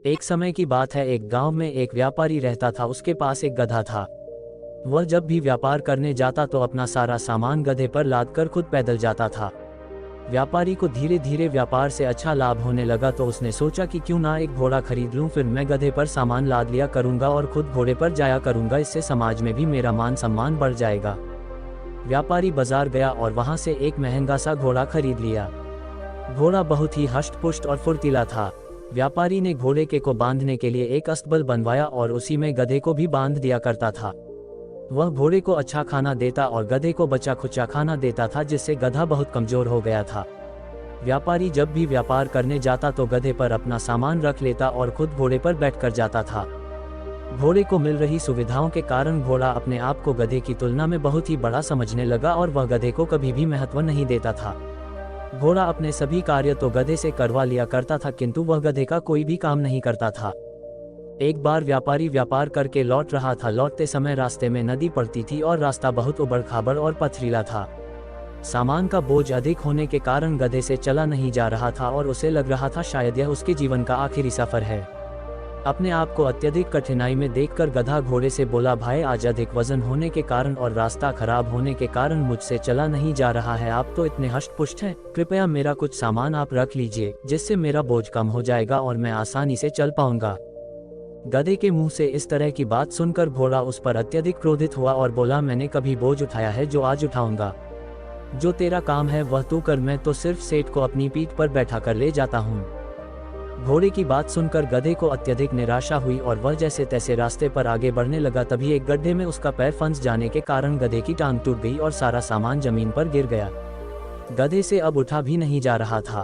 एक समय की बात है, एक गांव में एक व्यापारी रहता था। उसके पास एक गधा था। वह जब भी व्यापार करने जाता तो अपना सारा सामान गधे पर लादकर खुद पैदल जाता था। व्यापारी को धीरे धीरे व्यापार से अच्छा लाभ होने लगा तो उसने सोचा कि क्यों ना एक घोड़ा खरीद लूं, फिर मैं गधे पर सामान लाद लिया करूंगा और खुद घोड़े पर जाया करूंगा। इससे समाज में भी मेरा मान सम्मान बढ़ जाएगा। व्यापारी बाजार गया और वहां से एक महंगा सा घोड़ा खरीद लिया। घोड़ा बहुत ही हष्ट-पुष्ट और फुर्तीला था। व्यापारी ने घोड़े को बांधने के लिए एक अस्तबल बनवाया और उसी में गधे को भी बांध दिया करता था। वह घोड़े को अच्छा खाना देता और गधे को बचा खुचा खाना देता था, जिससे गधा बहुत कमजोर हो गया था। व्यापारी जब भी व्यापार करने जाता तो गधे पर अपना सामान रख लेता और खुद घोड़े पर बैठकर जाता था। घोड़े को मिल रही सुविधाओं के कारण घोड़ा अपने आप को गधे की तुलना में बहुत ही बड़ा समझने लगा और वह गधे को कभी भी महत्व नहीं देता था। घोड़ा अपने सभी कार्य तो गधे से करवा लिया करता था, किंतु वह गधे का कोई भी काम नहीं करता था। एक बार व्यापारी व्यापार करके लौट रहा था। लौटते समय रास्ते में नदी पड़ती थी और रास्ता बहुत उबड़-खाबड़ और पथरीला था। सामान का बोझ अधिक होने के कारण गधे से चला नहीं जा रहा था और उसे लग रहा था शायद यह उसके जीवन का आखिरी सफर है। अपने आप को अत्यधिक कठिनाई में देखकर गधा घोड़े से बोला, भाई आज अधिक वजन होने के कारण और रास्ता खराब होने के कारण मुझसे चला नहीं जा रहा है। आप तो इतने हष्ट-पुष्ट हैं, कृपया मेरा कुछ सामान आप रख लीजिए, जिससे मेरा बोझ कम हो जाएगा और मैं आसानी से चल पाऊंगा। गधे के मुंह से इस तरह की बात सुनकर घोड़ा उस पर अत्यधिक क्रोधित हुआ और बोला, मैंने कभी बोझ उठाया है जो आज उठाऊंगा? जो तेरा काम है वह तू कर, मैं तो सिर्फ सेठ को अपनी पीठ पर बैठा कर ले जाता हूँ। घोड़े की बात सुनकर गधे को अत्यधिक निराशा हुई और वह जैसे तैसे रास्ते पर आगे बढ़ने लगा। तभी एक गड्ढे में उसका पैर फंस जाने के कारण गधे की टांग टूट गई और सारा सामान जमीन पर गिर गया। गधे से अब उठा भी नहीं जा रहा था।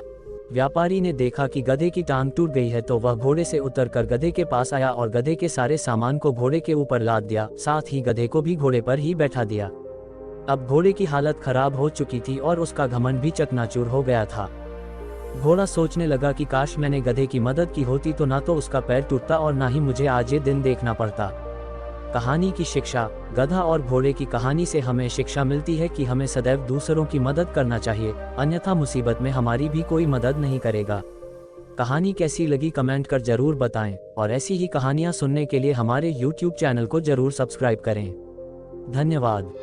व्यापारी ने देखा कि गधे की टांग टूट गई है तो वह घोड़े से उतरकर गधे के पास आया और गधे के सारे सामान को घोड़े के ऊपर लाद दिया, साथ ही गधे को भी घोड़े पर ही बैठा दिया। अब घोड़े की हालत खराब हो चुकी थी और उसका घमंड भी चकनाचूर हो गया था। घोड़ा सोचने लगा कि काश मैंने गधे की मदद की होती तो ना तो उसका पैर टूटता और ना ही मुझे आज ये दिन देखना पड़ता। कहानी की शिक्षा। गधा और घोड़े की कहानी से हमें शिक्षा मिलती है कि हमें सदैव दूसरों की मदद करना चाहिए, अन्यथा मुसीबत में हमारी भी कोई मदद नहीं करेगा। कहानी कैसी लगी कमेंट कर जरूर बताएं और ऐसी ही कहानियां सुनने के लिए हमारे YouTube चैनल को जरूर सब्सक्राइब करें। धन्यवाद।